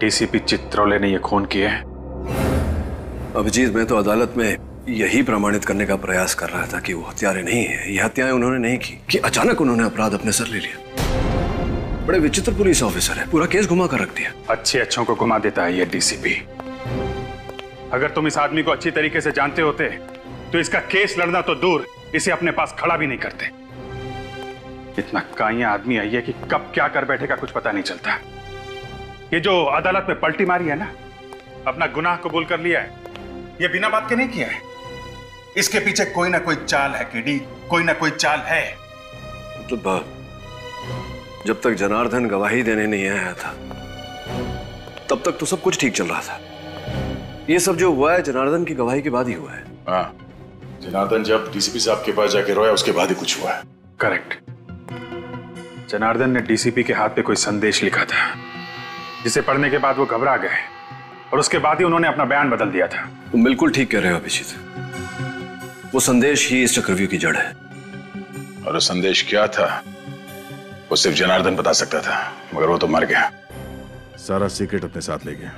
DCP Chitrole ने यह खून किए? अभिजीत, मैं तो अदालत में यही प्रमाणित करने का प्रयास कर रहा था कि वो हत्यारे नहीं है, ये हत्याएं उन्होंने नहीं की, कि अचानक उन्होंने अपराध अपने सर ले लिया। बड़े विचित्र पुलिस ऑफिसर है, पूरा केस घुमा कर रख दिया। अच्छे अच्छों को घुमा देता है ये डीसीपी। अगर तुम इस आदमी को अच्छी तरीके से जानते होते तो इसका केस लड़ना तो दूर, इसे अपने पास खड़ा भी नहीं करते। इतना काइया आदमी है ये कि कब क्या कर बैठेगा कुछ पता नहीं चलता। ये जो अदालत में पलटी मारी है ना, अपना गुनाह कबूल कर लिया है, ये बिना बात के नहीं किया है। इसके पीछे कोई ना कोई चाल है केडी, कोई ना कोई चाल है। मतलब जब तक जनार्दन गवाही देने नहीं आया था तब तक तो सब कुछ ठीक चल रहा था। ये सब जो हुआ है जनार्दन की गवाही के बाद ही हुआ है। हाँ, जनार्दन जब डीसीपी साहब के पास जाके रोया उसके बाद ही कुछ हुआ है। करेक्ट। जनार्दन ने डीसीपी के हाथ पे कोई संदेश लिखा था जिसे पढ़ने के बाद वो घबरा गए और उसके बाद ही उन्होंने अपना बयान बदल दिया था। तुम बिल्कुल ठीक कह रहे हो अभिजीत, वो संदेश ही इस चक्रव्यूह की जड़ है। और वो संदेश क्या था वो सिर्फ जनार्दन बता सकता था, मगर वो तो मर गया। सारा सीक्रेट अपने साथ ले गया,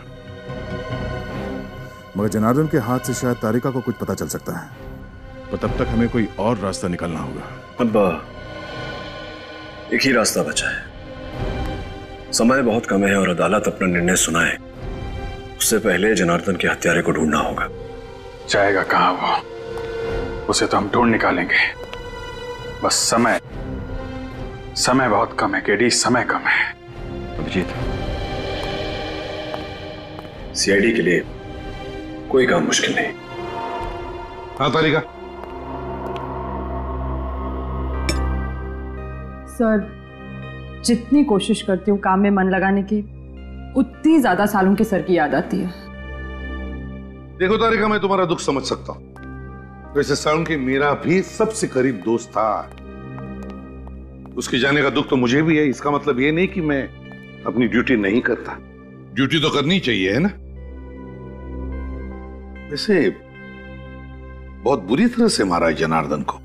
मगर जनार्दन के हाथ से शायद तारिका को कुछ पता चल सकता है, पर तब तक हमें कोई और रास्ता निकालना होगा। अब एक ही रास्ता बचा है। समय बहुत कम है और अदालत अपना निर्णय सुनाए उससे पहले जनार्दन के हत्यारे को ढूंढना होगा। जाएगा कहां वो, उसे तो हम ढूंढ निकालेंगे। बस समय बहुत कम है केडी, समय कम है। अभिजीत, सीआईडी के लिए कोई काम मुश्किल नहीं। हाँ तारिका। सर, जितनी कोशिश करती हूँ काम में मन लगाने की, उतनी ज्यादा सालों के सर की याद आती है। देखो तारिका, मैं तुम्हारा दुख समझ सकता हूँ। वैसे सालुंकी मेरा भी सबसे करीब दोस्त था। उसके जाने का दुख तो मुझे भी है। इसका मतलब ये नहीं कि मैं अपनी ड्यूटी नहीं करता। ड्यूटी तो करनी चाहिए, है ना? वैसे बहुत बुरी तरह से मारा है जनार्दन को।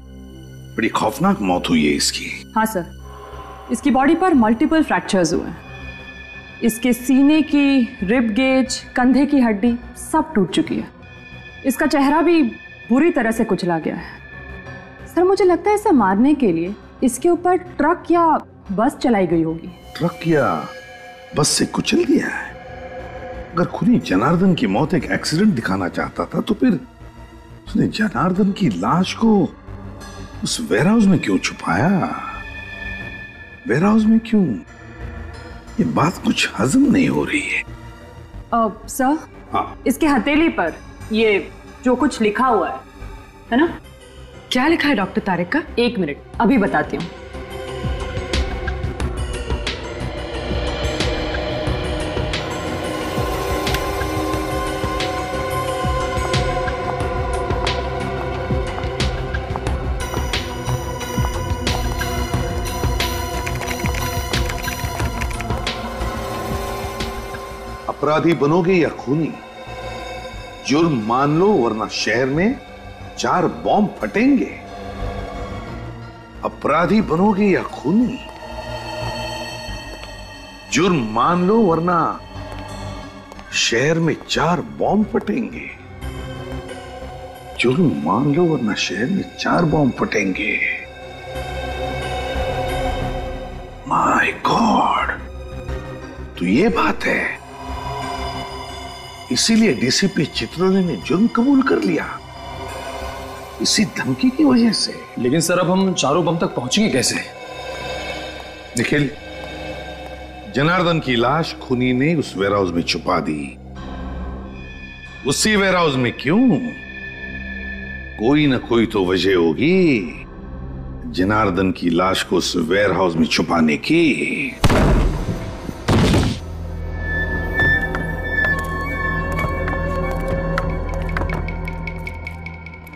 बड़ी खौफनाक मौत हुई है इसकी। हाँ सर, इसकी बॉडी पर मल्टीपल फ्रैक्चर्स हुए हैं। इसके सीने की रिब गेज, कंधे की हड्डी सब टूट चुकी है। इसका चेहरा भी बुरी तरह से कुचला गया है। सर, मुझे लगता है इसे मारने के लिए इसके ऊपर ट्रक या बस चलाई गई होगी। ट्रक या बस से कुचल दिया है? अगर खूनी जनार्दन की मौत एक एक्सीडेंट दिखाना चाहता था तो फिर उसने जनार्दन की लाश को उस वेयरहाउस में क्यों छुपाया? वेयरहाउस में क्यों? ये बात कुछ हजम नहीं हो रही है। सर, हाँ, इसके हथेली पर ये जो कुछ लिखा हुआ है ना? क्या लिखा है डॉक्टर तारिका? एक मिनट, अभी बताती हूँ। अपराधी बनोगे या खूनी, जुर्म मान लो वरना शहर में 4 बॉम्ब फटेंगे। अपराधी बनोगे या खूनी, जुर्म मान लो वरना शहर में 4 बॉम्ब फटेंगे। जुर्म मान लो वरना शहर में 4 बॉम्ब फटेंगे। माय गॉड, तो ये बात है। इसीलिए डीसीपी चित्रोले ने जुर्म कबूल कर लिया, इसी धमकी की वजह से। लेकिन सर, अब हम 4 बम तक पहुंचेंगे कैसे? निखिल, जनार्दन की लाश खूनी ने उस वेयरहाउस में छुपा दी। उसी वेयरहाउस में क्यों? कोई ना कोई तो वजह होगी जनार्दन की लाश को उस वेयरहाउस में छुपाने की।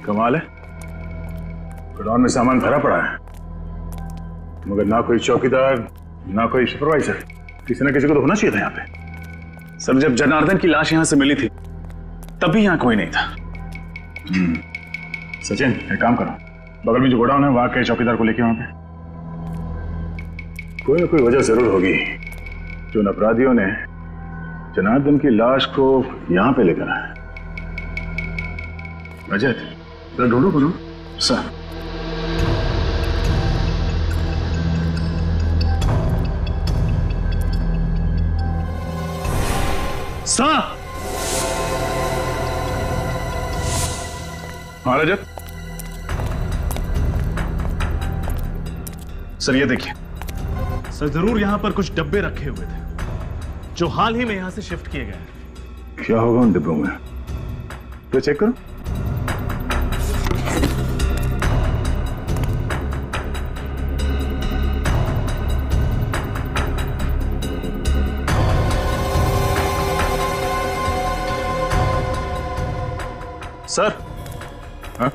कमाल है, गोडाउन में सामान भरा पड़ा है मगर ना कोई चौकीदार ना कोई सुपरवाइजर। किसी ना किसी को तो होना चाहिए था यहाँ पे। सर, जब जनार्दन की लाश यहाँ से मिली थी तभी यहाँ कोई नहीं था। सचिन, एक काम करो, बगल में जो गोडाउन है वहां के चौकीदार को लेके वहां पे। कोई ना कोई वजह जरूर होगी जो उन अपराधियों ने जनार्दन की लाश को यहां पे लेकर आए। रजत, जरा ढूंढो बोलो। सर। सर। हाँ रजत। सर ये देखिए। सर जरूर यहां पर कुछ डब्बे रखे हुए थे जो हाल ही में यहां से शिफ्ट किए गए। क्या होगा उन डिब्बों में? तो चेक करो। सर। हाँ?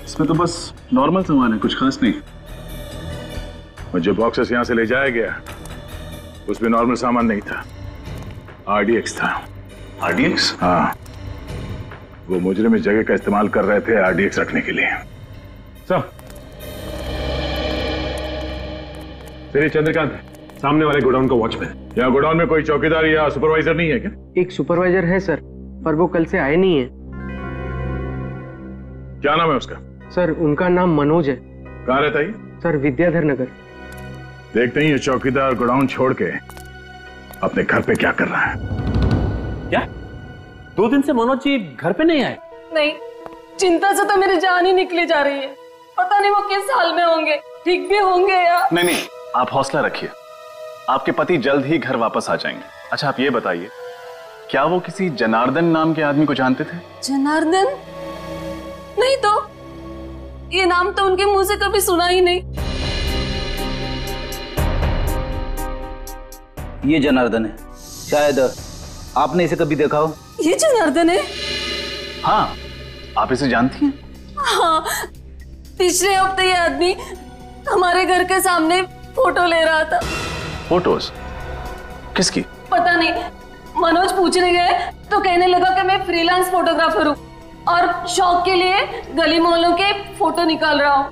इसमें तो बस नॉर्मल सामान है, कुछ खास नहीं। और जो बॉक्सेस यहां से ले जाया गया उसमें नॉर्मल सामान नहीं था, आरडीएक्स था। आरडीएक्स? हाँ, वो मुजरिम इस जगह का इस्तेमाल कर रहे थे आरडीएक्स रखने के लिए। सर तेरे चंद्रकांत है, सामने वाले गोडाउन का वॉचमैन। यहाँ गोडाउन में कोई चौकीदार या सुपरवाइजर नहीं है क्या? एक सुपरवाइजर है सर, पर वो कल से आए नहीं है। क्या नाम है उसका? सर उनका नाम मनोज है। कहाँ रहता है? सर विद्याधर नगर। देखते ही ये चौकीदार गोडाउन छोड़ के अपने घर पे क्या कर रहा है। क्या 2 दिन से मनोज जी घर पे नहीं आए? नहीं, चिंता से तो मेरी जान ही निकली जा रही है। पता नहीं वो किस हाल में होंगे, ठीक भी होंगे या नहीं, आप हौसला रखिए, आपके पति जल्द ही घर वापस आ जाएंगे। अच्छा आप ये बताइए, क्या वो किसी जनार्दन नाम के आदमी को जानते थे? जनार्दन? नहीं तो, ये नाम तो उनके मुंह से कभी सुना ही नहीं। ये जनार्दन है, शायद आपने इसे कभी देखा हो। ये जनार्दन है? हाँ, आप इसे जानती हैं? हाँ, पिछले हफ्ते ये आदमी हमारे घर के सामने फोटो ले रहा था। फोटोज? किसकी? पता नहीं, मनोज पूछने गए तो कहने लगा कि मैं फ्रीलांस फोटोग्राफर हूँ और शौक के लिए गली मोहल्लों के फोटो निकाल रहा हूँ।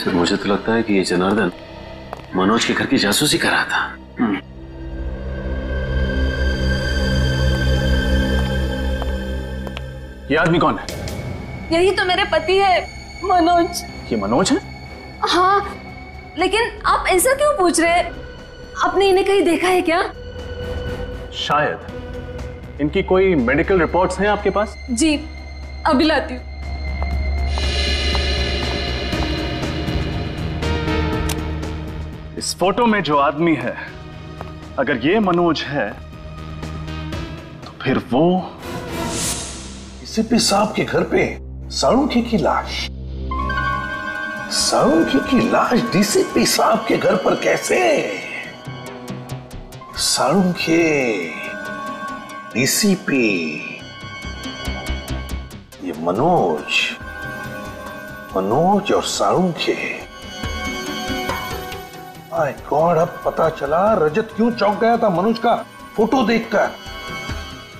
सर मुझे तो लगता है कि ये जनार्दन मनोज के घर की जासूसी कर रहा था। ये आदमी कौन है? यही तो मेरे पति है, मनोज। ये मनोज है? हाँ, लेकिन आप ऐसा क्यों पूछ रहे हैं? आपने इन्हें कहीं देखा है क्या? शायद। इनकी कोई मेडिकल रिपोर्ट्स हैं आपके पास? जी, अभी लाती हूँ। इस फोटो में जो आदमी है, अगर ये मनोज है तो फिर वो डीसीपी साहब के घर पे साळुंखे की लाश। साळुंखे की लाश डीसीपी साहब के घर पर कैसे? साळुंखे, डीसीपी, ये मनोज और साळुंखे। माय गॉड, अब पता चला रजत क्यों चौंक गया था मनोज का फोटो देखकर।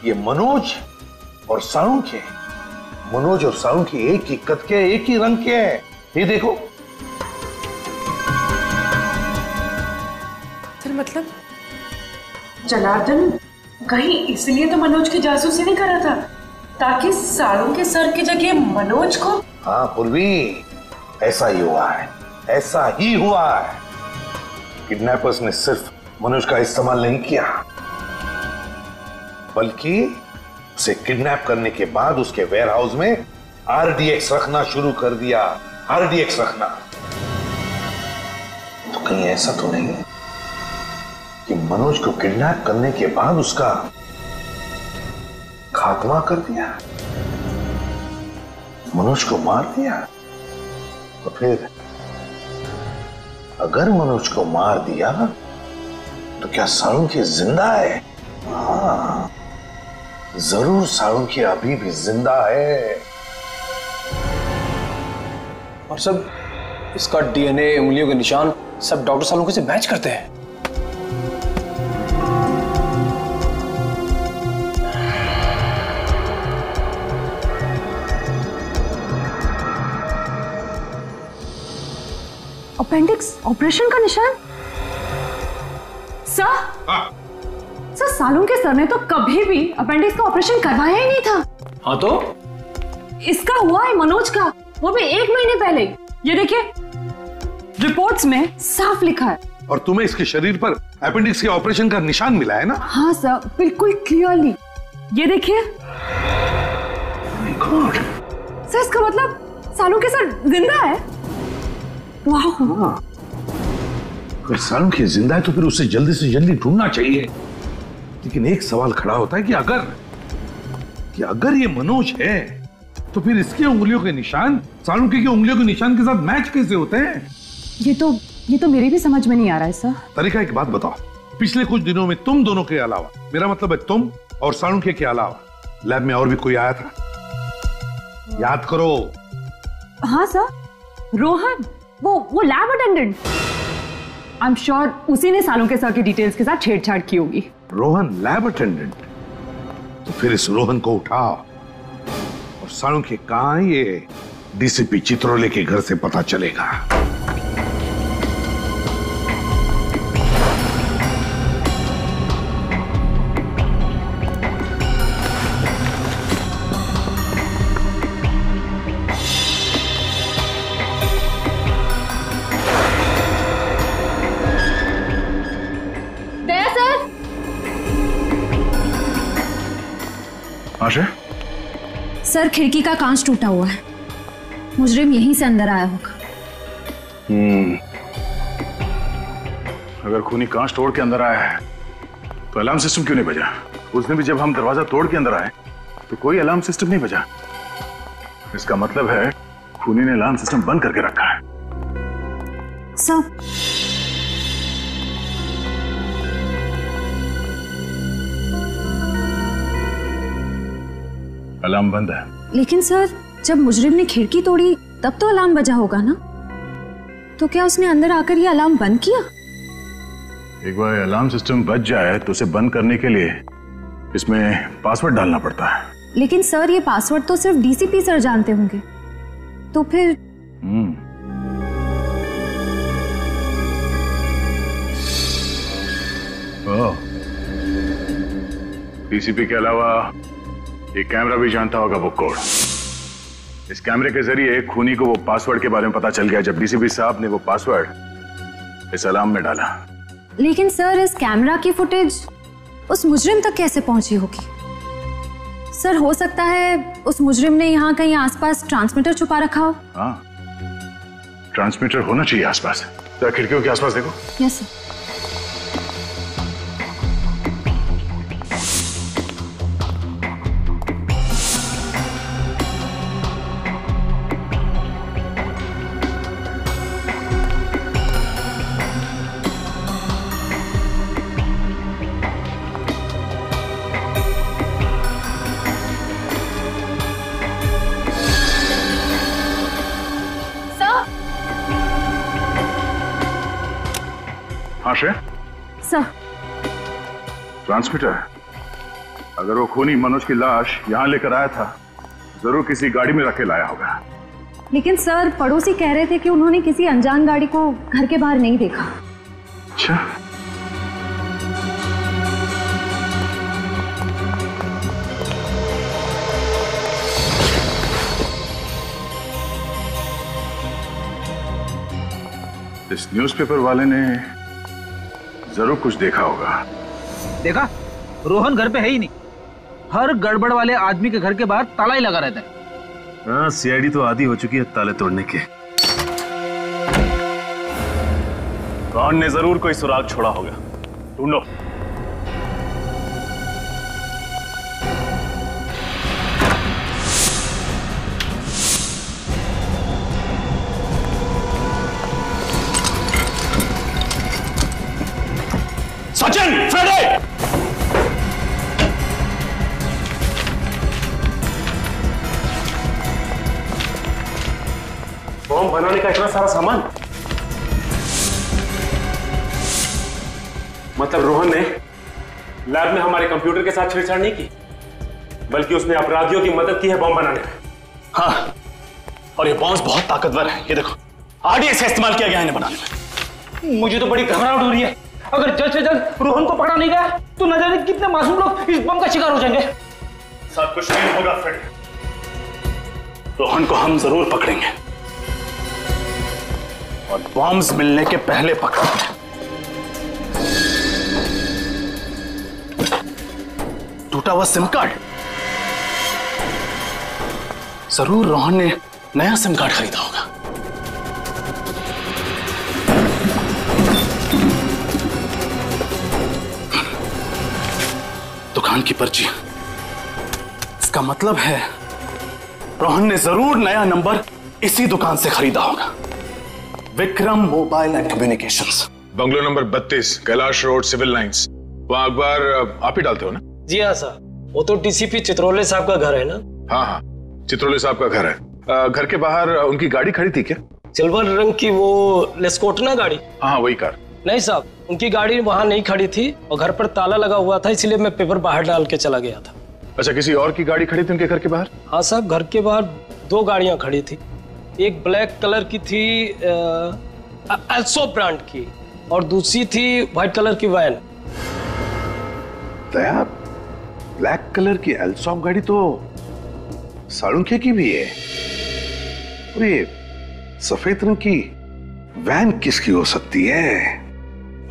ये मनोज और साळुंखे, मनोज और साळुंखे एक ही कद के, एक ही रंग के हैं। ये देखो। सर मतलब जनार्दन कहीं इसलिए तो मनोज की जासूसी नहीं कर रहा था ताकि साळुंखे सर की जगह मनोज को। हाँ पूर्वी, ऐसा ही हुआ है, ऐसा ही हुआ है। किडनैपर्स ने सिर्फ मनोज का इस्तेमाल नहीं किया, बल्कि उसे किडनैप करने के बाद उसके वेयरहाउस में आरडीएक्स रखना शुरू कर दिया। आरडीएक्स रखना तो कहीं ऐसा तो नहीं कि मनोज को किडनैप करने के बाद उसका खात्मा कर दिया, मनोज को मार दिया? तो फिर अगर मनोज को मार दिया तो क्या साळुंखे जिंदा है? हाँ, जरूर साळुंखे अभी भी जिंदा है। और सब इसका डीएनए, उंगलियों के निशान सब डॉक्टर साळुंखे से मैच करते हैं। अपेंडिक्स ऑपरेशन का निशान? सर? सर सालों के सर ने तो कभी भी अपेंडिक्स का ऑपरेशन करवाया ही नहीं था। हाँ तो इसका हुआ है मनोज का, वो भी 1 महीने पहले। ये देखिए रिपोर्ट्स में साफ लिखा है। और तुम्हें इसके शरीर पर अपेंडिक्स के ऑपरेशन का निशान मिला है ना? हाँ सर, बिल्कुल क्लियरली। ये देखिए सर, इसका मतलब सालों के सर जिंदा है। वाह। अगर सालों के जिंदा है तो फिर उसे जल्दी से जल्दी ढूंढना चाहिए। लेकिन एक सवाल खड़ा होता है कि अगर ये मनोज है तो फिर इसके उंगलियों के निशान सालुंके की उंगलियों के निशान के साथ मैच कैसे होते हैं? ये तो मेरी भी समझ में नहीं आ रहा है सर। तरीका एक बात बताओ, पिछले कुछ दिनों में तुम दोनों के अलावा, मेरा मतलब है तुम और सालुंके के अलावा, लैब में और भी कोई आया था? याद करो। हाँ सर, रोहन, वो lab attendant. I am sure उसी ने सालुंके सर की डिटेल्स के साथ छेड़छाड़ की होगी। Rohan lab attendant? तो फिर इस रोहन को उठाओ और सालुंके कहां है ये डीसीपी चित्रोले के घर से पता चलेगा। आशा? सर खिड़की का कांच टूटा हुआ है, मुजरिम यहीं से अंदर आया होगा। अगर खूनी कांच तोड़ के अंदर आया है तो अलार्म सिस्टम क्यों नहीं बजा? उस दिन भी जब हम दरवाजा तोड़ के अंदर आए तो कोई अलार्म सिस्टम नहीं बजा। इसका मतलब है खूनी ने अलार्म सिस्टम बंद करके रखा है। सर अलार्म बंद है। लेकिन सर जब मुजरिम ने खिड़की तोड़ी तब तो अलार्म बजा होगा ना, तो क्या उसने अंदर आकर ये अलार्म बंद किया? एक बार अलार्म सिस्टम बज जाए तो उसे बंद करने के लिए इसमें पासवर्ड डालना पड़ता है। लेकिन सर ये पासवर्ड तो सिर्फ डीसीपी सर जानते होंगे, तो फिर डीसीपी के अलावा ये कैमरा भी जानता होगा वो कोड। इस कैमरे के जरिए खूनी को वो पासवर्ड के बारे में पता चल गया जब डीसीपी साहब ने वो पासवर्ड इस अलार्म में डाला। लेकिन सर इस कैमरा की फुटेज उस मुजरिम तक कैसे पहुंची होगी? सर हो सकता है उस मुजरिम ने यहाँ कहीं आसपास ट्रांसमीटर छुपा रखा हो। हाँ, ट्रांसमीटर होना चाहिए आसपास। तो खिड़कियों के आसपास देखो। Yes sir. सर ट्रांसमीटर, अगर वो खूनी मनोज की लाश यहां लेकर आया था जरूर किसी गाड़ी में रखे लाया होगा। लेकिन सर पड़ोसी कह रहे थे कि उन्होंने किसी अनजान गाड़ी को घर के बाहर नहीं देखा। अच्छा, इस न्यूज़पेपर वाले ने जरूर कुछ देखा होगा। देखा, रोहन घर पे है ही नहीं। हर गड़बड़ वाले आदमी के घर के बाहर ताला ही लगा रहता है। हाँ, सीआईडी तो आदी हो चुकी है ताले तोड़ने के। रोहन ने जरूर कोई सुराग छोड़ा होगा, ढूंढो। सचिन, फ्रेडे! बॉम्ब बनाने का इतना सारा सामान, मतलब रोहन ने लैब में हमारे कंप्यूटर के साथ छेड़छाड़ नहीं की, बल्कि उसने अपराधियों की मदद की है बॉम्ब बनाने में। हाँ, और ये बॉम्ब बहुत ताकतवर है। ये देखो, आरडीएक्स का इस्तेमाल किया गया है इन्हें बनाने में। मुझे तो बड़ी घबराहट हो रही है। अगर जल्द से जल्द रोहन को पकड़ा नहीं गया तो न जाने कितने मासूम लोग इस बम का शिकार हो जाएंगे। सब कुछ नहीं होगा फ्रेड, रोहन को हम जरूर पकड़ेंगे और बॉम्ब्स मिलने के पहले पकड़ेंगे। टूटा हुआ सिम कार्ड, जरूर रोहन ने नया सिम कार्ड खरीदा होगा। दुकान की पर्ची, इसका मतलब है रोहन ने जरूर नया नंबर इसी दुकान से खरीदा होगा। Vikram mobile and communications, bungalow number 32, Kailash road, civil lines. वहां अखबार आप ही डालते हो ना? जी हाँ सर, वो तो डीसीपी चित्रोले साहब का घर है ना? हाँ हाँ, चित्रोले साहब का घर है। घर के बाहर उनकी गाड़ी खड़ी थी क्या? सिल्वर रंग की वो लेस्कोटना गाड़ी? हाँ वही कार। नहीं साहब, उनकी गाड़ी वहां नहीं खड़ी थी और घर पर ताला लगा हुआ था, इसलिए मैं पेपर बाहर डाल के चला गया था। अच्छा, किसी और की गाड़ी खड़ी थी उनके घर के बाहर? हाँ साहब, घर के बाहर 2 गाड़ियां खड़ी थी। एक ब्लैक कलर की थी एल्सो ब्रांड की और दूसरी थी व्हाइट कलर की वैन। दया, ब्लैक कलर की एल्सॉप गाड़ी तो साळुंखे की भी है, और ये सफेद रंग की वैन किसकी हो सकती है?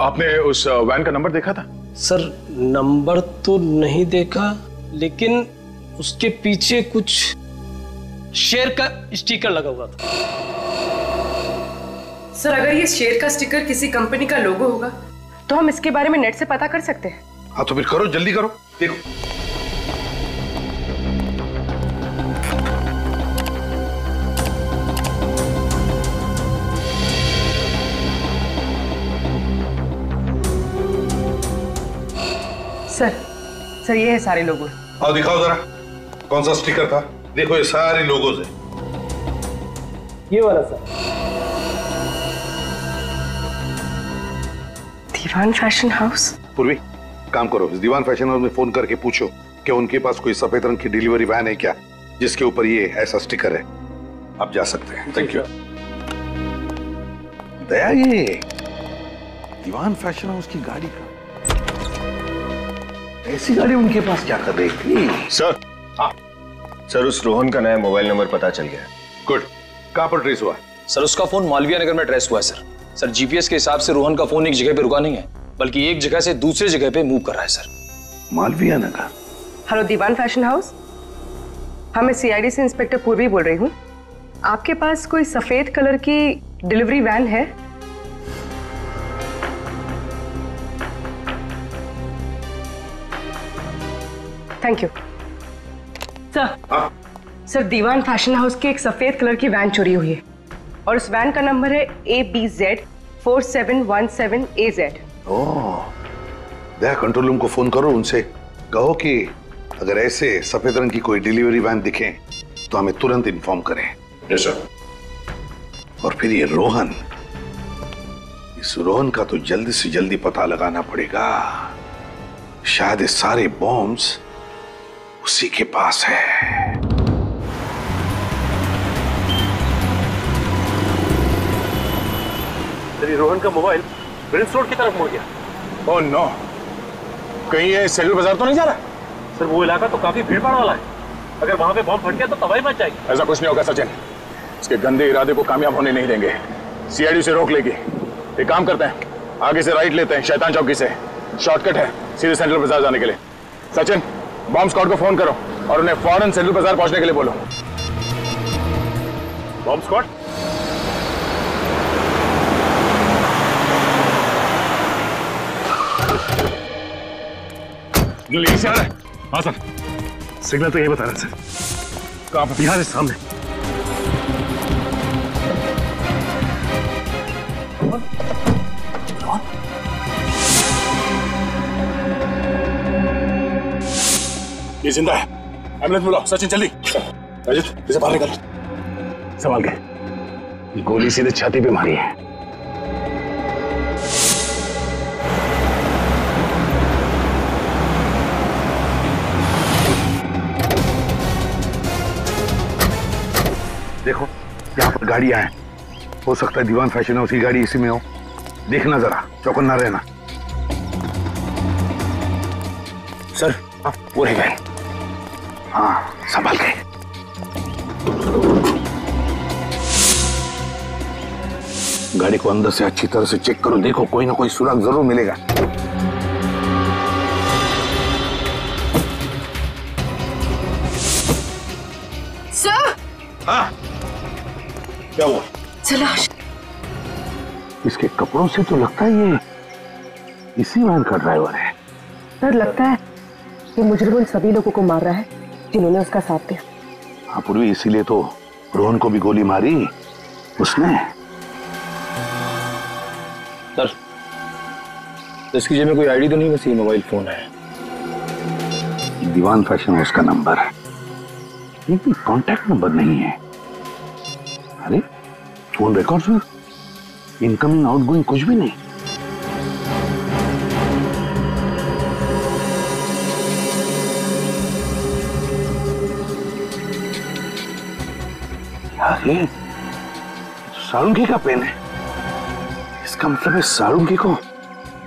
आपने उस वैन का नंबर देखा था? सर नंबर तो नहीं देखा, लेकिन उसके पीछे कुछ शेर का स्टिकर लगा हुआ था। सर अगर ये शेर का स्टिकर किसी कंपनी का लोगो होगा तो हम इसके बारे में नेट से पता कर सकते हैं। हाँ तो फिर करो, जल्दी करो, देखो। सर ये है सारे लोगो। आओ दिखाओ जरा, कौन सा स्टिकर था? देखो ये सारे लोगोज है। ये वाला सर। दीवान फैशन हाउस। पूर्वी, काम करो, इस दीवान फैशन हाउस में फोन करके पूछो कि उनके पास कोई सफेद रंग की डिलीवरी वैन है क्या जिसके ऊपर ये ऐसा स्टिकर है। आप जा सकते हैं। Thank you. दया, ये दीवान फैशन हाउस की गाड़ी का, ऐसी गाड़ी उनके पास क्या कर रही थी? सर, हाँ सर, उस रोहन का नया मोबाइल नंबर पता चल गया। गुड। कहां पर ट्रेस हुआ? सर उसका फोन मालविया नगर में ट्रेस हुआ है सर। सर जीपीएस के हिसाब से रोहन का फोन एक जगह पे रुका नहीं है, बल्कि एक जगह से दूसरे जगह पे मूव कर रहा है सर। मालविया नगर। हेलो दीवान फैशन हाउस, हाँ मैं सीआईडी से इंस्पेक्टर पूर्वी बोल रही हूँ। आपके पास कोई सफेद कलर की डिलीवरी वैन है? Thank you sir, Diwan fashion house की एक सफेद कलर की वैन चोरी हुई है और उस वैन का नंबर है ABZ4717AZ। ओह, दया कंट्रोल रूम को फोन करो, उनसे कहो कि अगर ऐसे सफेद रंग की कोई डिलीवरी वैन दिखे तो हमें तुरंत इन्फॉर्म करें। Yes sir. और फिर ये रोहन, इस रोहन का तो जल्दी से जल्दी पता लगाना पड़ेगा। शायद ये सारे बॉम्ब्स उसी के पास है। तेरी रोहन का मोबाइल प्रिंस रोड की तरफ मुड़ गया। ओह नो, कहीं ये सेलर बाजार तो नहीं जा रहा? सर वो इलाका तो काफी भीड़ भाड़ वाला है, अगर वहां पे बॉम्ब फट गया तो तबाही मच जाएगी। ऐसा कुछ नहीं होगा सचिन, इसके गंदे इरादे को कामयाब होने नहीं देंगे। सीआईडी से रोक लेगी। एक काम करते हैं, आगे से राइट लेते हैं, शैतान चौकी से शॉर्टकट है सीधे सेंट्रल बाजार जाने के लिए। सचिन, बॉम्ब स्क्वाड को फोन करो और उन्हें फौरन सेंट्रल बाजार पहुंचने के लिए बोलो। Bomb squad? यहीं से आ रहा है। हाँ सर, सिग्नल तो यही बता रहे हैं सर। कहाँ पर? यहाँ से सामने। ये जिंदा है, एम्बुलेंस बुलाओ। सचिन जल्दी। अजित, इसे बाहर निकालो। संभाल के, गोली सीधे छाती पे मारी है। देखो यहाँ पर गाड़ियां हैं, हो सकता है दीवान फैशन हाउस की गाड़ी इसी में हो। देखना जरा, चौकन्ना रहना। सर वो रह गए। हाँ संभाल के। गाड़ी को अंदर से अच्छी तरह से चेक करो, देखो कोई ना कोई सुराग जरूर मिलेगा। सर। हाँ क्या हुआ? तलाश। इसके कपड़ों से तो लगता है ये इसी वैन का ड्राइवर है। सर लगता है ये मुजरिम उन सभी लोगों को मार रहा है जिन्होंने उसका साथ दिया। हाँ पूर्वी, इसीलिए तो रोहन को भी गोली मारी उसने। सर इसकी जेब में कोई आईडी तो नहीं, बस ये मोबाइल फोन है। दीवान फैशन है उसका नंबर है, लेकिन कांटेक्ट नंबर नहीं है। अरे फोन रिकॉर्ड्स में इनकमिंग आउटगोइंग कुछ भी नहीं। अरे सारुंगी का पेन है, इसका मतलब है सारुंगी को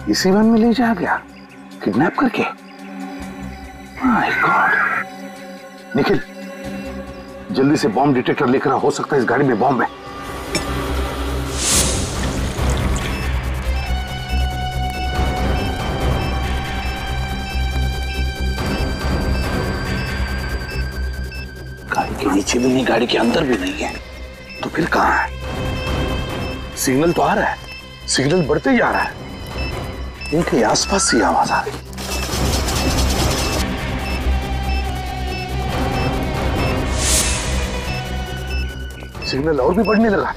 इसी वैन में ले जाया गया किडनैप करके। My God. निखिल जल्दी से बॉम्ब डिटेक्टर लेकर आ, हो सकता है इस गाड़ी में बॉम्ब है। गाड़ी के नीचे भी नहीं, गाड़ी के अंदर भी नहीं है, तो फिर कहां है? सिग्नल तो आ रहा है, सिग्नल बढ़ते जा रहा है, इनके आसपास से आवाज आ रही। सिग्नल और भी बढ़ने लगा।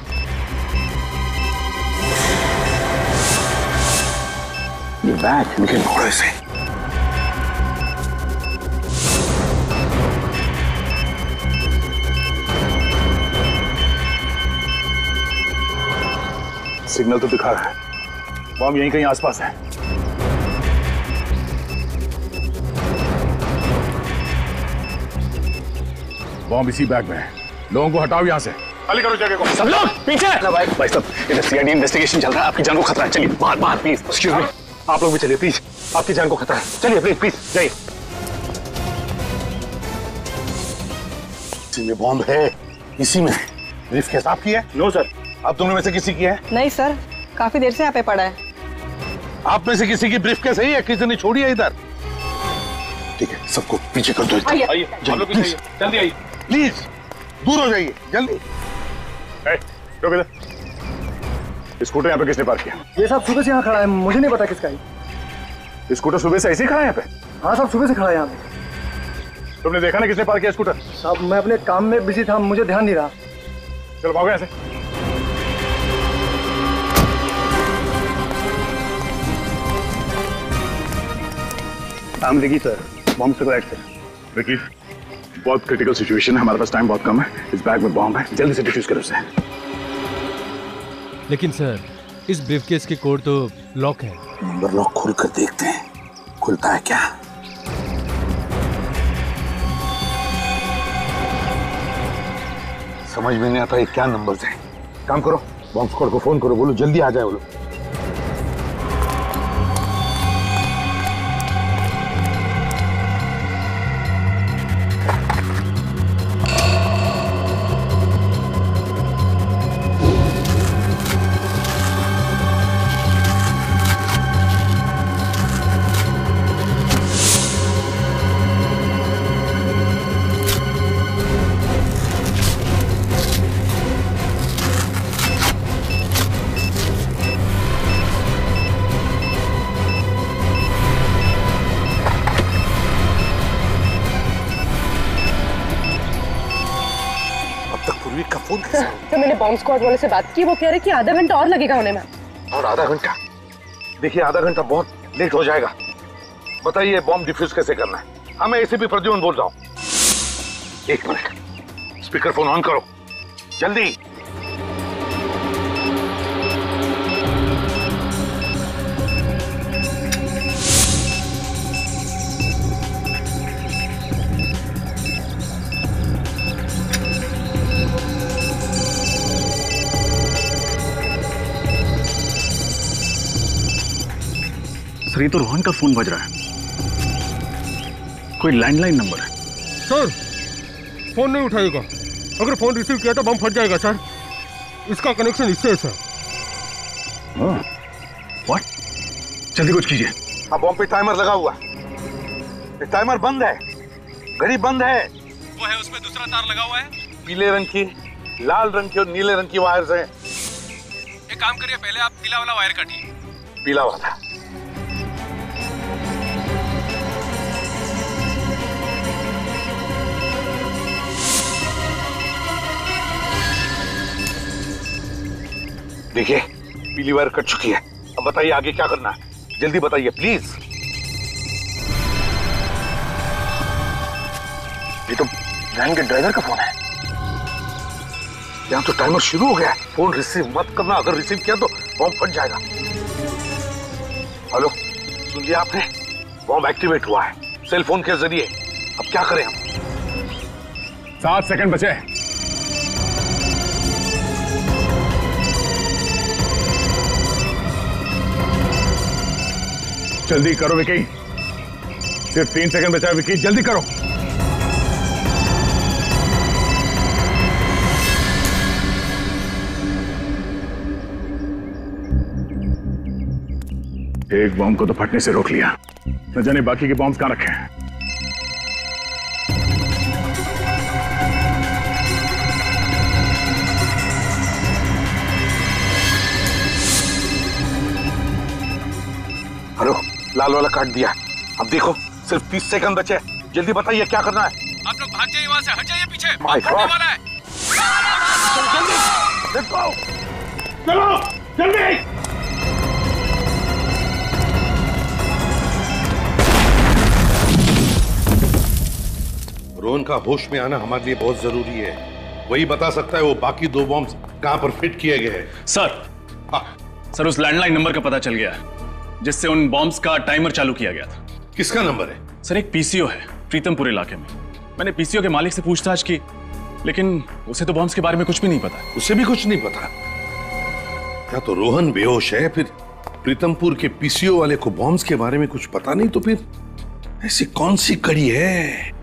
ये बैग निकल घोड़े से। सिग्नल तो दिखा रहा है, बॉम्ब यहीं कहीं आसपास है। बॉम्ब इसी बैग में है। लोगों को हटाओ यहाँ से, खाली करो जगह को। सब लोग पीछे। भाई साहब इधर सीआईडी इन्वेस्टिगेशन चल रहा है, आपकी जान को खतरा है। चलिए बाहर बाहर प्लीज। एक्सक्यूज मी, आप लोग भी चलिए प्लीज, आपकी जान को खतरा है। चलिए प्लीज प्लीज जाइए। इसी में बॉम्ब है, इसी में। ब्रीफ केस आपकी है? No sir. आप दोनों में से किसी की है? नहीं सर, काफी देर से यहाँ पे पड़ा है। आप में से किसी की ब्रीफ केस है या किसी ने छोड़ी है इधर? ठीक है, सबको पीछे कर दो। आइए जल्दी आइए प्लीज, दूर हो जाइए जल्दी। रुक इधर। स्कूटर यहाँ पे किसने पार्क किया? ये साहब सुबह से यहाँ खड़ा है, मुझे नहीं पता किसका है। स्कूटर सुबह से ऐसे ही खड़ा है यहाँ पे? हाँ साहब सुबह से खड़ा है यहाँ पे। तुमने देखा ना किसने पार्क किया स्कूटर? साहब मैं अपने काम में बिजी था, मुझे ध्यान नहीं रहा। चलो भागो यहाँ से। विकी सर, बॉम्ब से करेक्ट है। विकी बहुत क्रिटिकल सिचुएशन है, हमारे पास टाइम बहुत कम है। इस बैग में बॉम्ब है, जल्दी से डिफ्यूज करो उसे। लेकिन सर इस ब्रीफकेस के कोड तो लॉक है। नंबर लॉक खोल कर देखते हैं, खुलता है क्या? समझ में नहीं आता ये क्या नंबर्स हैं। काम करो, बॉम्ब स्क्वाड को फोन करो, बोलो जल्दी आ जाए वो लोग। तो मैंने बॉम्ब स्क्वाड वाले से बात की, वो कह रहे कि आधा घंटा और लगेगा होने में। और आधा घंटा? देखिए आधा घंटा बहुत लेट हो जाएगा। बताइए बॉम्ब डिफ्यूज कैसे करना है? हाँ मैं एसीपी प्रद्युम्न बोल रहा हूँ। एक मिनट, स्पीकर फोन ऑन करो जल्दी। सर ये तो रोहन का फोन बज रहा है। कोई लैंडलाइन नंबर है। सर फोन नहीं उठाएगा, अगर फोन रिसीव किया तो बम फट जाएगा सर। इसका कनेक्शन इससे है सर। व्हाट? जल्दी कुछ कीजिए। अब बम पे टाइमर लगा हुआ है, टाइमर बंद है, घड़ी बंद है। वो है उसमें दूसरा तार लगा हुआ है, पीले रंग की, लाल रंग की और नीले रंग की वायर्स हैं। एक काम करिए, पहले आप पीला वाला वायर काटिए। पीला वाला। देखिए पीली वायर कट चुकी है। अब बताइए आगे क्या करना है, जल्दी बताइए प्लीज। ये तो वैन के ड्राइवर का फोन है। यहाँ तो टाइमर शुरू हो गया है। फोन रिसीव मत करना, अगर रिसीव किया तो बॉम्ब फट जाएगा। हेलो, सुन लिया आपने? बॉम्ब एक्टिवेट हुआ है सेल फोन के जरिए। अब क्या करें हम? 7 सेकंड बचे। जल्दी करो विकी, सिर्फ 3 सेकंड बचा है विकी, जल्दी करो। एक बॉम्ब को तो फटने से रोक लिया, न जाने बाकी के बॉम्ब्स कहां रखे हैं। हेलो, लाल वाला काट दिया। अब देखो सिर्फ 30 सेकंड बचे, जल्दी बताइए क्या करना है। आप लोग भाग जाइए वहां से, हट जाइए पीछे, माय फटने गॉड। वाला है। लेट्स गो, चलो जल्दी। रोहन का होश में आना हमारे लिए बहुत जरूरी है। वही बता सकता है वो बाकी 2 बॉम्ब्स कहां पर फिट किए गए हैं। सर उस लैंडलाइन नंबर का पता चल गया है जिससे उन बॉम्ब्स का टाइमर चालू किया गया था। किसका नंबर है? सर एक पीसीओ है प्रीतमपुर इलाके में। मैंने पीसीओ के मालिक से पूछताछ की, लेकिन उसे तो बॉम्ब्स के बारे में कुछ भी नहीं पता। उसे भी कुछ नहीं पता? या तो रोहन बेहोश है, फिर प्रीतमपुर के पीसीओ वाले को बॉम्ब्स के बारे में कुछ पता नहीं, तो फिर ऐसी कौन सी कड़ी है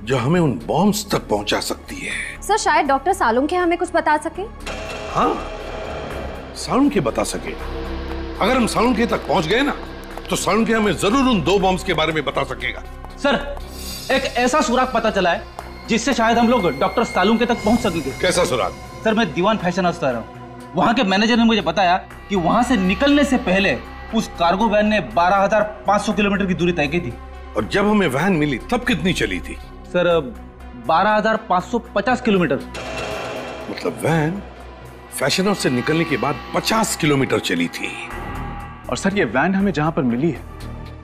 जो हमें उन बॉम्ब्स तक पहुंचा सकती है? सर शायद डॉक्टर सालुंखे हमें कुछ बता सके। हाँ, सालुंखे बता सके। अगर हम सालुंखे तक पहुंच गए ना, तो सालुंखे हमें जरूर उन 2 बॉम्ब्स के बारे में बता सकेगा। सर एक ऐसा सुराग पता चला है जिससे शायद हम लोग डॉक्टर सालुंखे तक पहुंच सकेंगे। कैसा सुराग? सर मैं दीवान फैशन हाउस रहा हूँ। वहाँ के मैनेजर ने मुझे बताया कि वहाँ से निकलने से पहले उस कार्गो वैन ने 12,500 किलोमीटर की दूरी तय की थी। और जब हमें वैन मिली तब कितनी चली थी? Sir 12,550 kilometre. मतलब वैन फैशन हाउस से निकलने के बाद 50 किलोमीटर चली थी। और सर ये वैन हमें जहां पर मिली है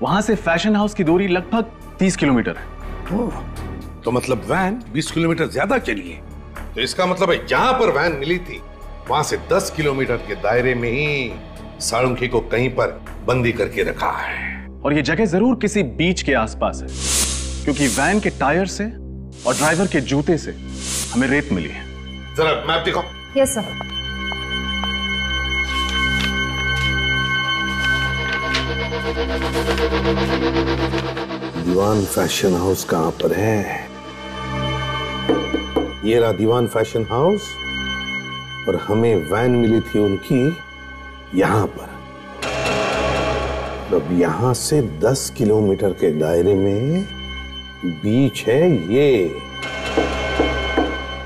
वहां से फैशन हाउस की दूरी लगभग 30 किलोमीटर है। तो मतलब वैन 20 किलोमीटर ज्यादा चली है। तो इसका मतलब है जहां पर वैन मिली थी वहां से 10 किलोमीटर के दायरे में ही सालुंखे को कहीं पर बंदी करके रखा है। और ये जगह जरूर किसी बीच के आसपास है, क्योंकि वैन के टायर से और ड्राइवर के जूते से हमें रेत मिली है। जरा मैप दिखाओ। Yes sir. दीवान फैशन हाउस कहां पर है? ये रहा दीवान फैशन हाउस, और हमें वैन मिली थी उनकी यहां पर। अब यहां से 10 किलोमीटर के दायरे में बीच है ये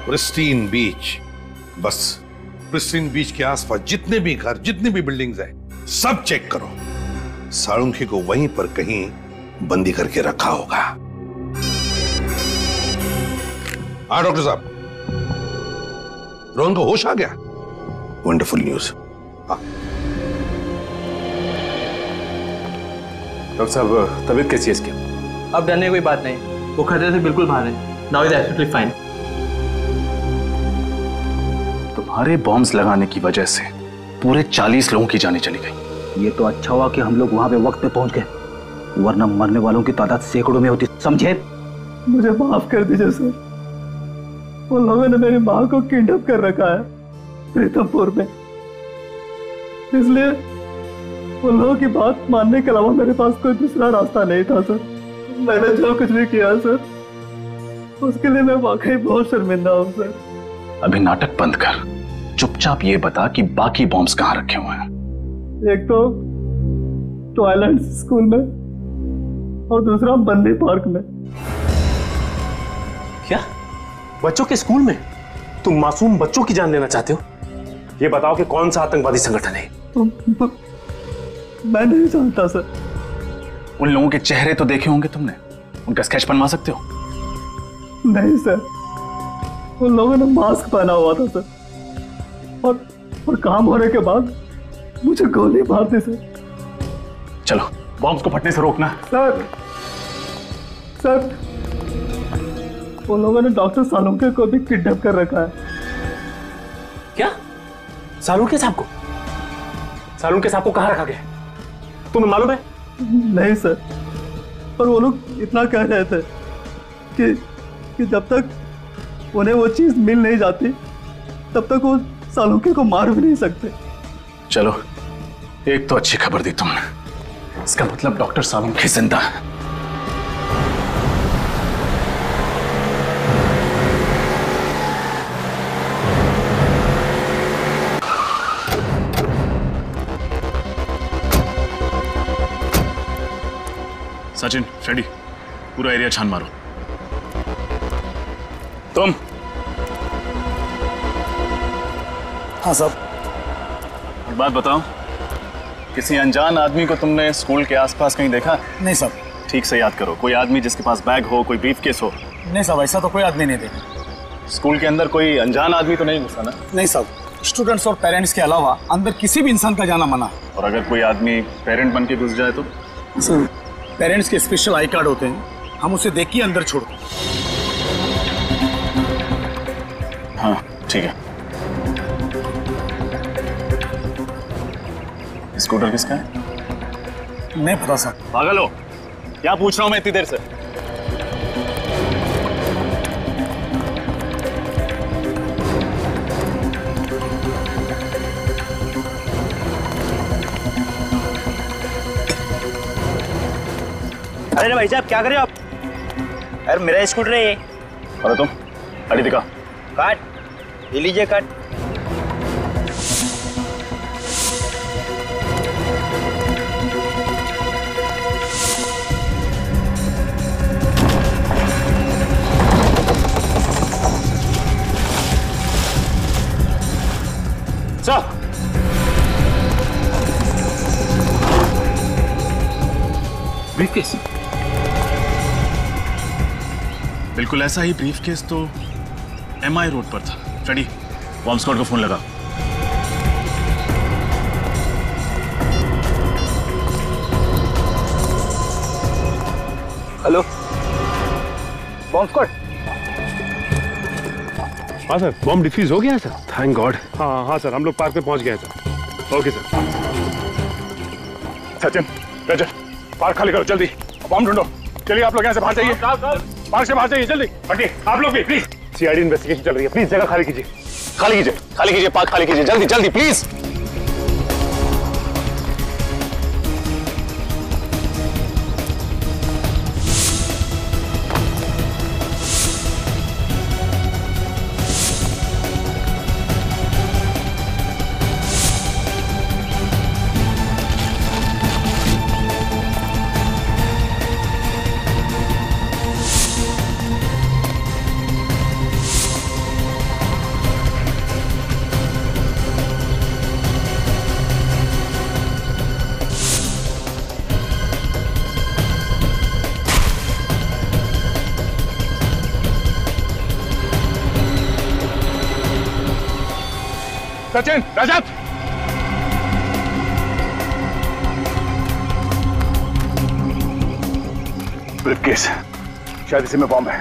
प्रिस्टीन बीच। बस प्रिस्टीन बीच के आसपास जितने भी घर, जितनी भी बिल्डिंग्स हैं, सब चेक करो। सालुंखे को वहीं पर कहीं बंदी करके रखा होगा। हाँ डॉक्टर साहब, रोहन को होश आ गया? Wonderful news. डॉक्टर साहब तबीयत कैसी है इसकी? अब डरने की कोई बात नहीं, वो खतरे से बिल्कुल बाहर है। Now is absolutely fine. तुम्हारे बॉम्ब्स लगाने की वजह से पूरे 40 लोगों की जानें चली गई। ये तो अच्छा हुआ कि हम लोग वहां पे वक्त पे पहुंच गए, वरना मरने वालों की तादाद सैकड़ों में होती, समझे? मुझे माफ कर दीजिए सर, उन लोगों ने मेरी माँ को किडनैप कर रखा है प्रीतमपुर में, इसलिए उन लोगों की बात मानने के अलावा मेरे पास कोई दूसरा रास्ता नहीं था सर। मैंने जो कुछ भी किया सर, उसके लिए मैं वाकई बहुत शर्मिंदा हूँ सर। अभी नाटक बंद कर, चुपचाप ये बता कि बाकी बॉम्ब्स कहाँ रखे हुए हैं। एक तो ट्वाइलाइट स्कूल में और दूसरा बंदी पार्क में। क्या? बच्चों के स्कूल में? तुम मासूम बच्चों की जान लेना चाहते हो? ये बताओ कि कौन सा आतंकवादी संगठन है? मैं नहीं जानता सर। उन लोगों के चेहरे तो देखे होंगे तुमने, उनका स्केच बनवा सकते हो? नहीं सर, उन लोगों ने मास्क पहना हुआ था सर, और काम होने के बाद मुझे गोली मार दी सर। चलो बॉम्ब्स को फटने से रोकना। सर उन लोगों ने डॉक्टर सालुंके को भी किडनैप कर रखा है। क्या? सालुंके साहब को? सालुंके साहब को कहाँ रखा गया? तुम्हें मालूम है? नहीं सर, पर वो लोग इतना कह रहे थे कि जब तक उन्हें वो चीज मिल नहीं जाती तब तक वो सालुंके को मार भी नहीं सकते। चलो एक तो अच्छी खबर दी तुमने, इसका मतलब डॉक्टर सालुंके जिंदा है। सचिन, फ्रेडी, पूरा एरिया छान मारो। तुम? हाँ साहब। एक बात बताओ, किसी अनजान आदमी को तुमने स्कूल के आसपास कहीं देखा? नहीं साहब। ठीक से याद करो, कोई आदमी जिसके पास बैग हो, कोई ब्रीफकेस हो। नहीं साहब, ऐसा तो कोई आदमी नहीं देखा। स्कूल के अंदर कोई अनजान आदमी तो नहीं घुसा ना? नहीं साहब, स्टूडेंट्स और पेरेंट्स के अलावा अंदर किसी भी इंसान का जाना मना। और अगर कोई आदमी पेरेंट बन के घुस जाए तो? सर, पेरेंट्स के स्पेशल आई कार्ड होते हैं, हम उसे देख के अंदर छोड़ते हैं। हाँ ठीक है। स्कूटर किसका है? नहीं पता साहब। पागल हो क्या? पूछ रहा हूं मैं इतनी देर से। अरे भाई साहब क्या कर रहे हो आप? अरे मेरा स्कूटर है ये। अरे तुम गाड़ी दिखा। काट, ये लीजिए काट। Sir, briefcase? बिल्कुल ऐसा ही ब्रीफकेस तो MI रोड पर था। फ्रेडी, बॉम्ब स्क्वाड को फोन लगा। Hello, bomb squad. हाँ सर, बॉम्ब डिफ्यूज हो गया सर। Thank God. हाँ सर, हम लोग पार्क में पहुंच गए sir. Okay sir. Sachin, Rajat, park खाली करो जल्दी, बॉम्ब ढूंढो। चलिए आप लोग यहाँ से बाहर जाइए, पार्क से बाहर जाइए जल्दी। हटिए आप लोग भी प्लीज। सीआईडी इन्वेस्टिगेशन चल रही है, प्लीज जगह खाली कीजिए। खाली कीजिए, खाली कीजिए, पार्क खाली कीजिए जल्दी जल्दी प्लीज। सचिन, रजत, ब्रीफकेस, शायद इसी में बॉम्ब है।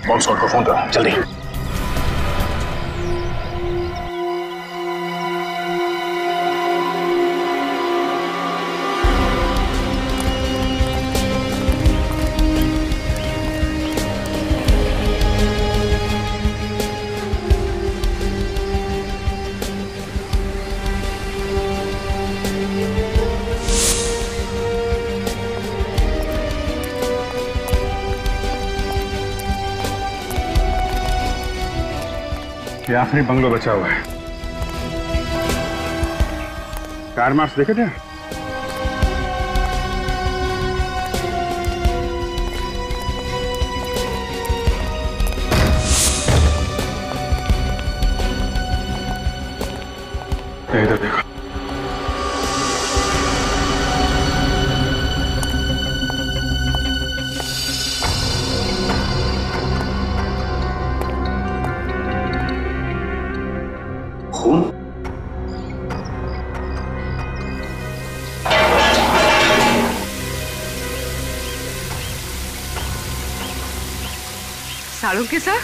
बॉम्ब स्क्वाड को फोन करो जल्दी। ये आखिरी बंगलो बचा हुआ है। कार मार्क्स देखे थे? इधर देखो। खून? साड़ू के सर?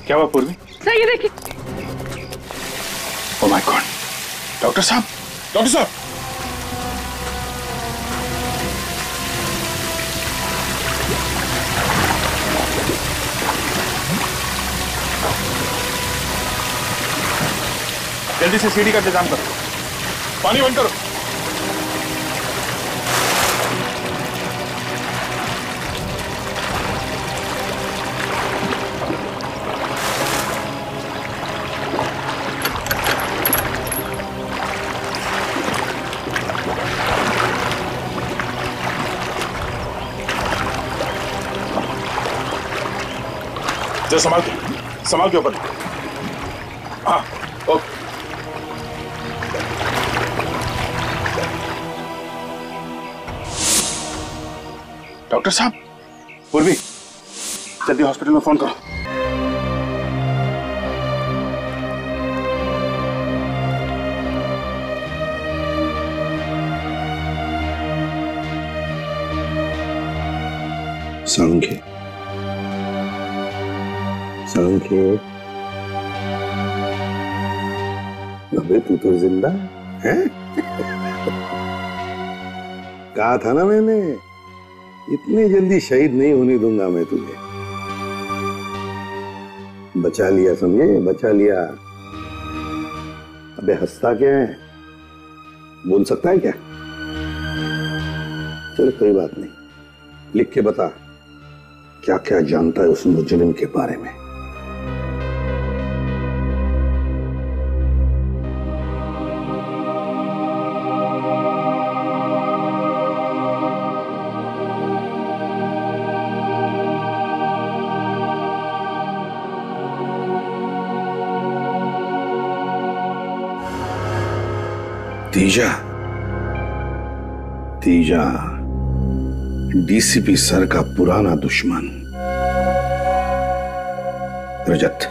क्या हुआ पूर्वी? सर ये देखिए। ओह माय गॉड, डॉक्टर साहब, डॉक्टर साहब। जल्दी से सीढ़ी का इंतजाम करो, पानी बंद करो। संभाल के ऊपर। हाँ, ओके। डॉक्टर साहब, पूर्वी, जल्दी हॉस्पिटल में फोन करो। सांख्य, अबे तू तो जिंदा है? कहा था ना मैंने, इतनी जल्दी शहीद नहीं होने दूंगा मैं तुझे। बचा लिया, समझे? बचा लिया। अबे हंसता क्या है? बोल सकता है क्या? चल कोई बात नहीं, लिख के बता क्या क्या जानता है उस मुजरिम के बारे में। तीजा डीसीपी सर का पुराना दुश्मन। रजत,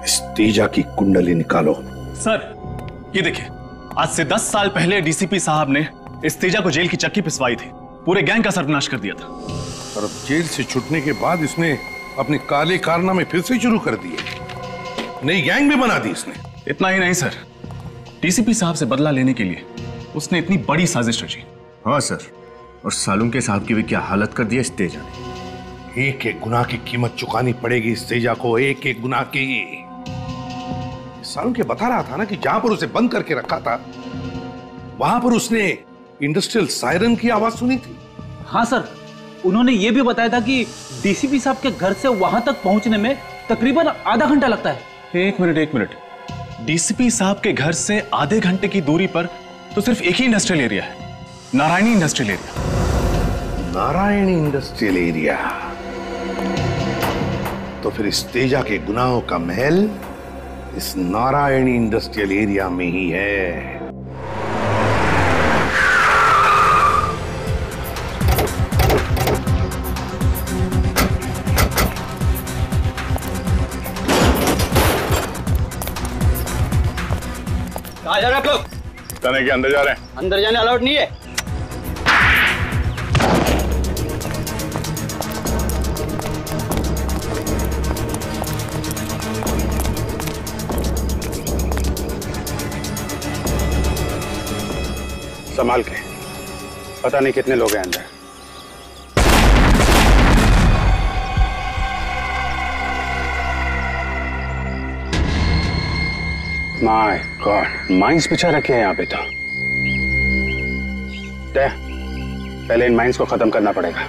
इस तीजा की कुंडली निकालो। सर, ये देखिए, आज से 10 साल पहले डीसीपी साहब ने इस तेजा को जेल की चक्की पिसवाई थी, पूरे गैंग का सर्वनाश कर दिया था। और अब जेल से छूटने के बाद इसने अपने काले कारनामे फिर से शुरू कर दिए, नई गैंग भी बना दी इसने। इतना ही नहीं सर, डीसीपी साहब से बदला लेने के लिए उसने इतनी बड़ी साजिश रची। हाँ सर, और सालुंके साहब की भी क्या हालत कर दी इस तेजा ने। एक एक गुनाह की कीमत चुकानी पड़ेगी इस तेजा को, एक एक गुनाह की। सालुंके बता रहा था ना कि जहां पर उसे बंद करके रखा था वहां पर उसने इंडस्ट्रियल सायरन की आवाज सुनी थी। हाँ सर, उन्होंने ये भी बताया था कि डीसीपी साहब के घर से वहां तक पहुंचने में तकरीबन आधा घंटा लगता है। एक मिनट, डीसीपी साहब के घर से आधे घंटे की दूरी पर तो सिर्फ एक ही इंडस्ट्रियल एरिया है, Narayani industrial area. Narayani industrial area? तो फिर इस तेजा के गुनाहों का महल इस नारायणी इंडस्ट्रियल एरिया में ही है। कहाँ जा रहे आप लोग? थाने के अंदर जा रहे हैं। अंदर जाने अलाउड नहीं है। संभाल के, पता नहीं कितने लोग हैं अंदर। माय गॉड, माइंस बिछा रखे हैं यहाँ पे तो। पहले इन माइंस को खत्म करना पड़ेगा।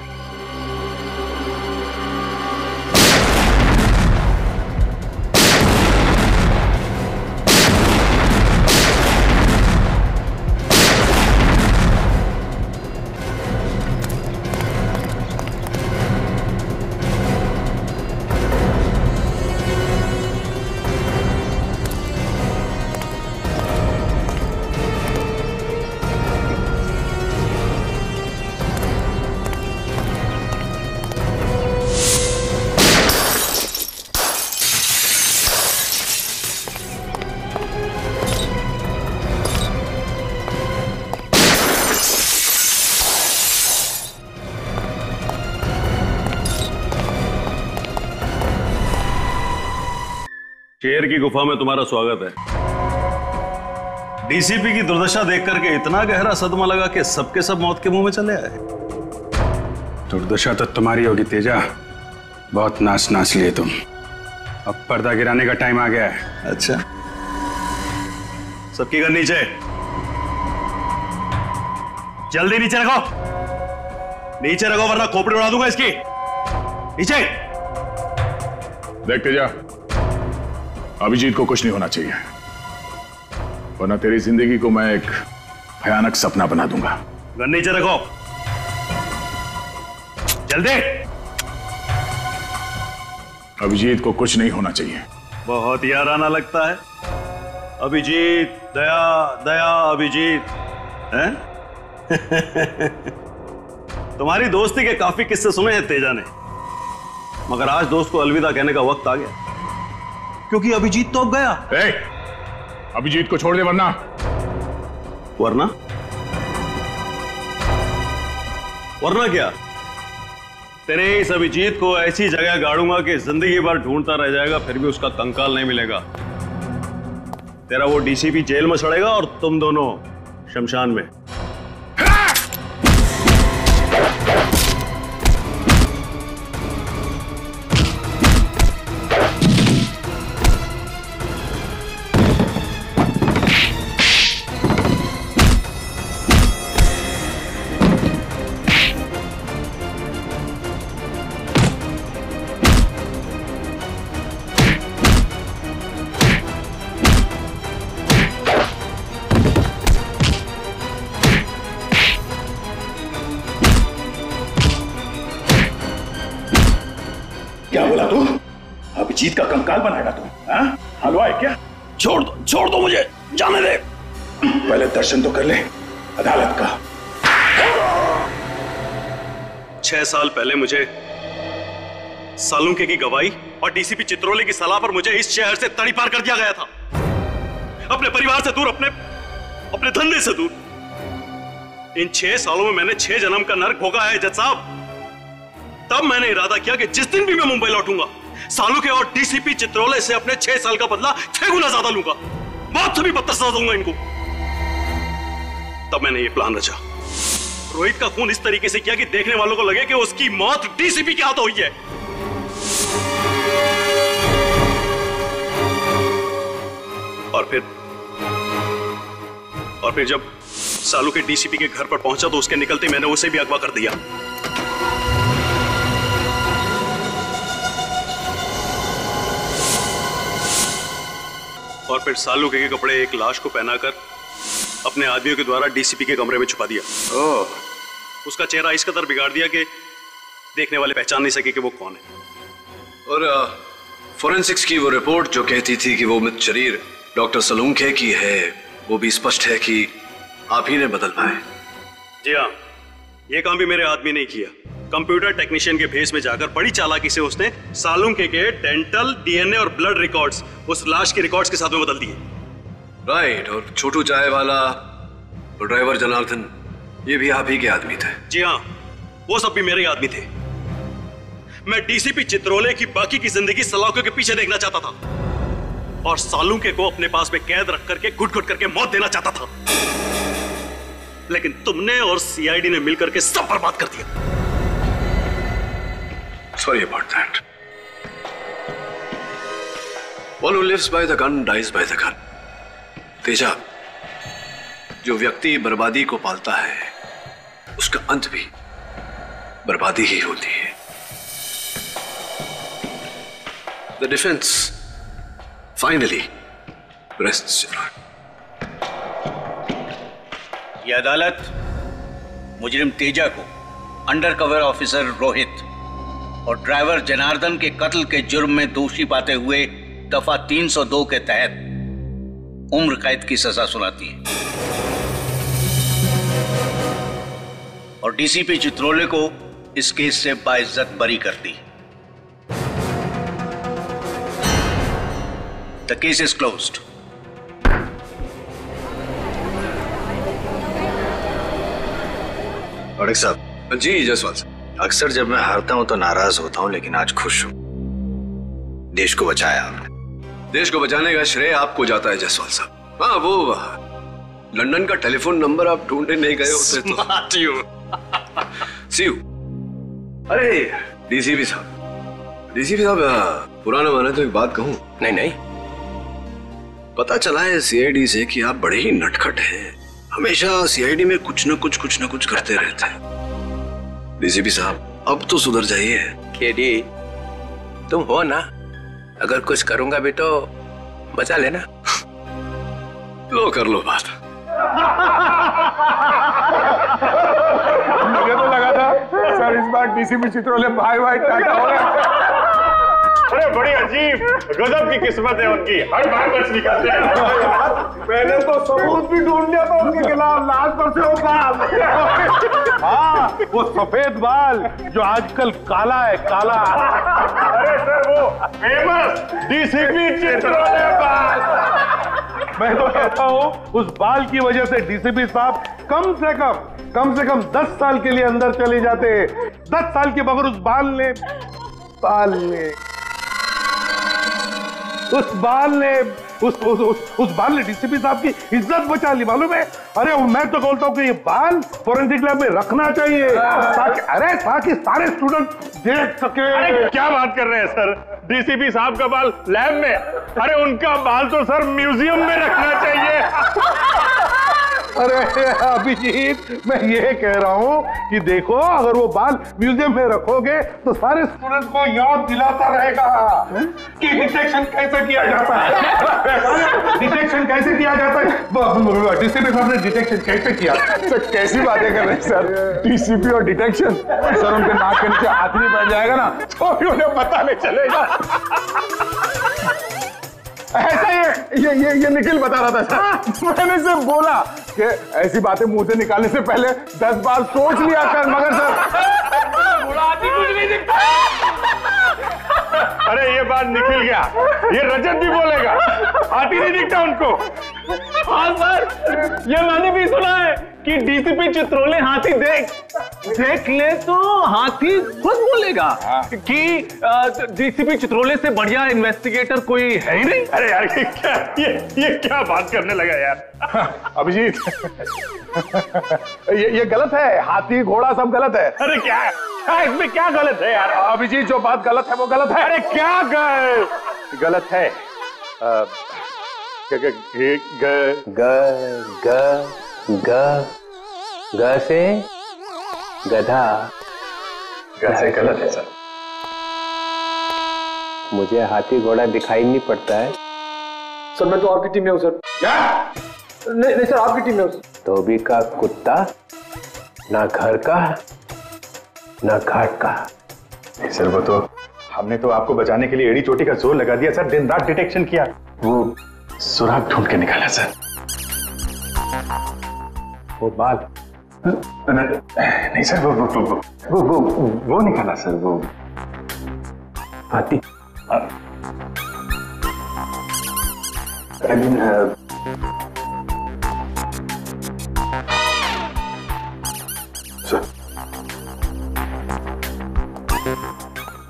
शेर की गुफा में तुम्हारा स्वागत है। डीसीपी की दुर्दशा देख करके इतना गहरा सदमा लगा कि सबके सब मौत के मुंह में चले आए। दुर्दशा तो तुम्हारी होगी तेजा, बहुत नाच नाच लिए तुम। अब पर्दा गिराने का टाइम आ गया है। अच्छा, सबकी गन नीचे, जल्दी नीचे रखो, नीचे रखो वरना खोपड़ी उड़ा दूंगा इसकी। नीचे देख तेजा, अभिजीत को कुछ नहीं होना चाहिए, वरना तेरी जिंदगी को मैं एक भयानक सपना बना दूंगा। गन नीचे रखो, जल्दी। अभिजीत को कुछ नहीं होना चाहिए। बहुत याराना लगता है। अभिजीत, दया दया अभिजीत हैं? तुम्हारी दोस्ती के काफी किस्से सुने हैं तेजा ने, मगर आज दोस्त को अलविदा कहने का वक्त आ गया, क्योंकि अभिजीत तो अब गया। अभिजीत को छोड़ दे, वरना वरना वरना क्या? तेरे इस अभिजीत को ऐसी जगह गाड़ूंगा कि जिंदगी भर ढूंढता रह जाएगा, फिर भी उसका कंकाल नहीं मिलेगा। तेरा वो डीसीपी जेल में सड़ेगा और तुम दोनों शमशान में। क्या बोला तू? अभिजीत का कंकाल बनाएगा तू? हलवा है क्या? छोड़ दो मुझे, जाने दे। पहले दर्शन तो कर ले अदालत का। 6 साल पहले मुझे सालुंके की गवाही और डीसीपी चित्रोले की सलाह पर मुझे इस शहर से तड़ीपार कर दिया गया था, अपने परिवार से दूर, अपने धंधे से दूर। इन 6 सालों में मैंने 6 जन्म का नर्क भोगा है जज साहब। तब मैंने इरादा किया कि जिस दिन भी मैं मुंबई लौटूंगा, सालुंके और डीसीपी चित्रोले से अपने 6 साल का बदला 6 गुना ज्यादा लूंगा, मौत से भी बदतर सजा दूंगा इनको। तब मैंने ये प्लान रचा, रोहित का खून इस तरीके से किया कि देखने वालों को लगे कि उसकी मौत डीसीपी के हाथों हुई है। और फिर जब सालुंके डीसीपी के घर पर पहुंचा तो उसके निकलते मैंने उसे भी अगवा कर दिया। और फिर सालुंके के कपड़े एक लाश को पहनाकर अपने आदमियों के द्वारा डीसीपी के कमरे में छुपा दिया। उसका चेहरा इस कदर बिगाड़ दिया कि देखने वाले पहचान नहीं सके कि वो कौन है। और फोरेंसिक्स की वो रिपोर्ट जो कहती थी कि वो मृत शरीर डॉक्टर सालुंके की है, वो भी स्पष्ट है कि आप ही ने बदल पाए। जी हाँ, ये काम भी मेरे आदमी ने किया। कंप्यूटर टेक्नीशियन के भेस में जाकर बड़ी चालाकी से उसने सालुंके के डेंटल, डीएनए और ब्लड रिकॉर्ड्स उस लाश के रिकॉर्ड्स के साथ में बदल दिए। राइट। और छोटू चाय वाला और ड्राइवर जनार्दन, ये भी आप ही के आदमी थे? जी हाँ, वो सब भी मेरे आदमी थे। मैं डीसीपी चित्रोले की बाकी की जिंदगी सलाखों के पीछे देखना चाहता था और सालुंके को अपने पास में कैद रख करके घुट-घुट करके मौत देना चाहता था, लेकिन तुमने और सीआईडी ने मिलकर के सब बर्बाद कर दिया। Sorry about that. One who lives by the gun dies by the gun. Teja, जो व्यक्ति बर्बादी को पालता है उसका अंत भी बर्बादी ही होती है। The defence finally rests your honour. यह अदालत मुजरिम तेजा को अंडरकवर ऑफिसर रोहित और ड्राइवर जनार्दन के कत्ल के जुर्म में दोषी पाते हुए दफा 302 के तहत उम्र कैद की सजा सुनाती है और डीसीपी चित्रोले को इस केस से बाइज्जत बरी करती। The case is closed. औरक साहब। जी जायसवाल साहब। अक्सर जब मैं हारता हूं तो नाराज होता हूं, लेकिन आज खुश हूं। देश को बचाया आपने। देश को बचाने का श्रेय आपको जाता है जायसवाल साहब। हाँ, वो लंदन का टेलीफोन नंबर आप ढूंढने नहीं गए होते तो। सी यू। अरे डीसीपी साहब, पुराना माने तो एक बात कहूं। नहीं नहीं, पता चला है सीआईडी से कि आप बड़े ही नटखट हैं। हमेशा सीआईडी में कुछ न कुछ करते रहते हैं। डीसीपी साहब, अब तो सुधर जाइए। केडी, तुम हो ना, अगर कुछ करूंगा भी तो बचा लेना। लो कर लो बात। मुझे तो लगा था सर इस बार डीसीपी चित्रोले भाई टाटा हो गए। अरे बड़ी अजीब गजब की किस्मत है उनकी, हर बार बच निकलते हैं। मैंने तो सबूत भी ढूंढ लिया था उनके खिलाफ, लाश पर से वो बाल। हाँ, वो सफेद बाल जो आजकल काला है, काला। अरे सर, वो फेमस डीसीपी चित्रोले बाल। मैं तो कहता हूँ उस बाल की वजह से डीसीपी साहब कम से कम 10 साल के लिए अंदर चले जाते। 10 साल के बगैर उस बाल ने डीसीपी साहब की इज्जत बचा ली, मालूम है। अरे मैं तो बोलता हूँ कि ये बाल फोरेंसिक लैब में रखना चाहिए ताकि सारे स्टूडेंट देख सके। अरे क्या बात कर रहे हैं सर, डीसीपी साहब का बाल लैब में? अरे उनका बाल तो सर म्यूजियम में रखना चाहिए। अरे अभिजीत, मैं ये कह रहा हूँ कि देखो, अगर वो बाल म्यूजियम में रखोगे तो सारे स्टूडेंट्स को याद दिलाता रहेगा कि डिटेक्शन कैसे किया जाता है। डिटेक्शन कैसे किया जाता है? डीसीपी साहब ने डिटेक्शन कैसे किया? सर कैसी बातें कर रहे हैं सर, डीसीपी और डिटेक्शन? सर उनके नाक के नीचे हाथ नहीं बैठ जाएगा ना तो भी उन्हें पता नहीं चलेगा। ऐसा ये निखिल बता रहा था सर। मैंने सिर्फ बोला कि ऐसी बातें मुंह से निकालने से पहले 10 बार सोच लिया कर, मगर सर कुछ नहीं दिखता। अरे ये बात निकल गया, ये रजत भी बोलेगा, हाथी नहीं दिखता उनको। हाँ सर, ये मैंने भी सुना है कि डीसीपी चित्रोले हाथी देख ले तो हाथी खुद बोलेगा कि डीसीपी चित्रोले से बढ़िया इन्वेस्टिगेटर कोई है ही नहीं। अरे यार ये क्या बात करने लगा यार। अभिजीत, ये गलत है, हाथी घोड़ा सब गलत है। अरे क्या इसमें क्या गलत है यार? अभिजीत, जो बात गलत है वो गलत है। अरे क्या गलत है? ग से गधा। से गलत है सर। मुझे हाथी घोड़ा दिखाई नहीं पड़ता है। सर मैं तो आपकी टीम में हूँ सर। क्या? नहीं सर, आपकी टीम में हूँ। धोबी का कुत्ता, ना घर का ना घाट का। सर वो तो हमने तो आपको बचाने के लिए एड़ी चोटी का जोर लगा दिया सर, दिन रात डिटेक्शन किया, वो सुराग ढूंढ के निकाला सर। वो बाल नहीं सर, वो निकाला सर, वो हाथी। सर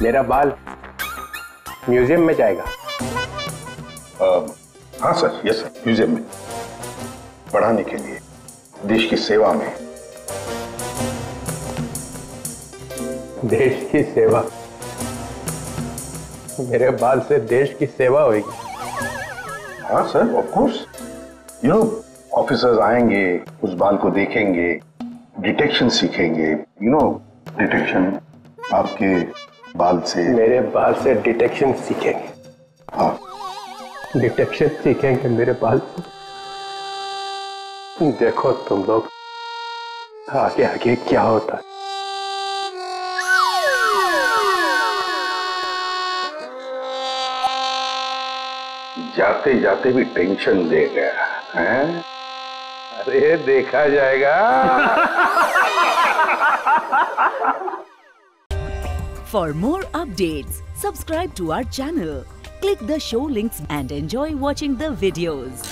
मेरा बाल म्यूजियम में जाएगा। हाँ सर, यस सर, म्यूजियम में पढ़ाने के लिए, देश की सेवा में। देश की सेवा? मेरे बाल से देश की सेवा होगी। हाँ sir, of course. You know, officers आएंगे, उस बाल को देखेंगे, डिटेक्शन सीखेंगे। यू नो डिटेक्शन, आपके बाल से। मेरे बाल से डिटेक्शन सीखेंगे? हाँ, डिटेक्शन सीखेंगे मेरे बाल से। देखो तुम लोग आगे आगे क्या होता है। जाते जाते भी टेंशन दे गया है। अरे देखा जाएगा। For more updates, subscribe to our channel, click the show links and enjoy watching the videos.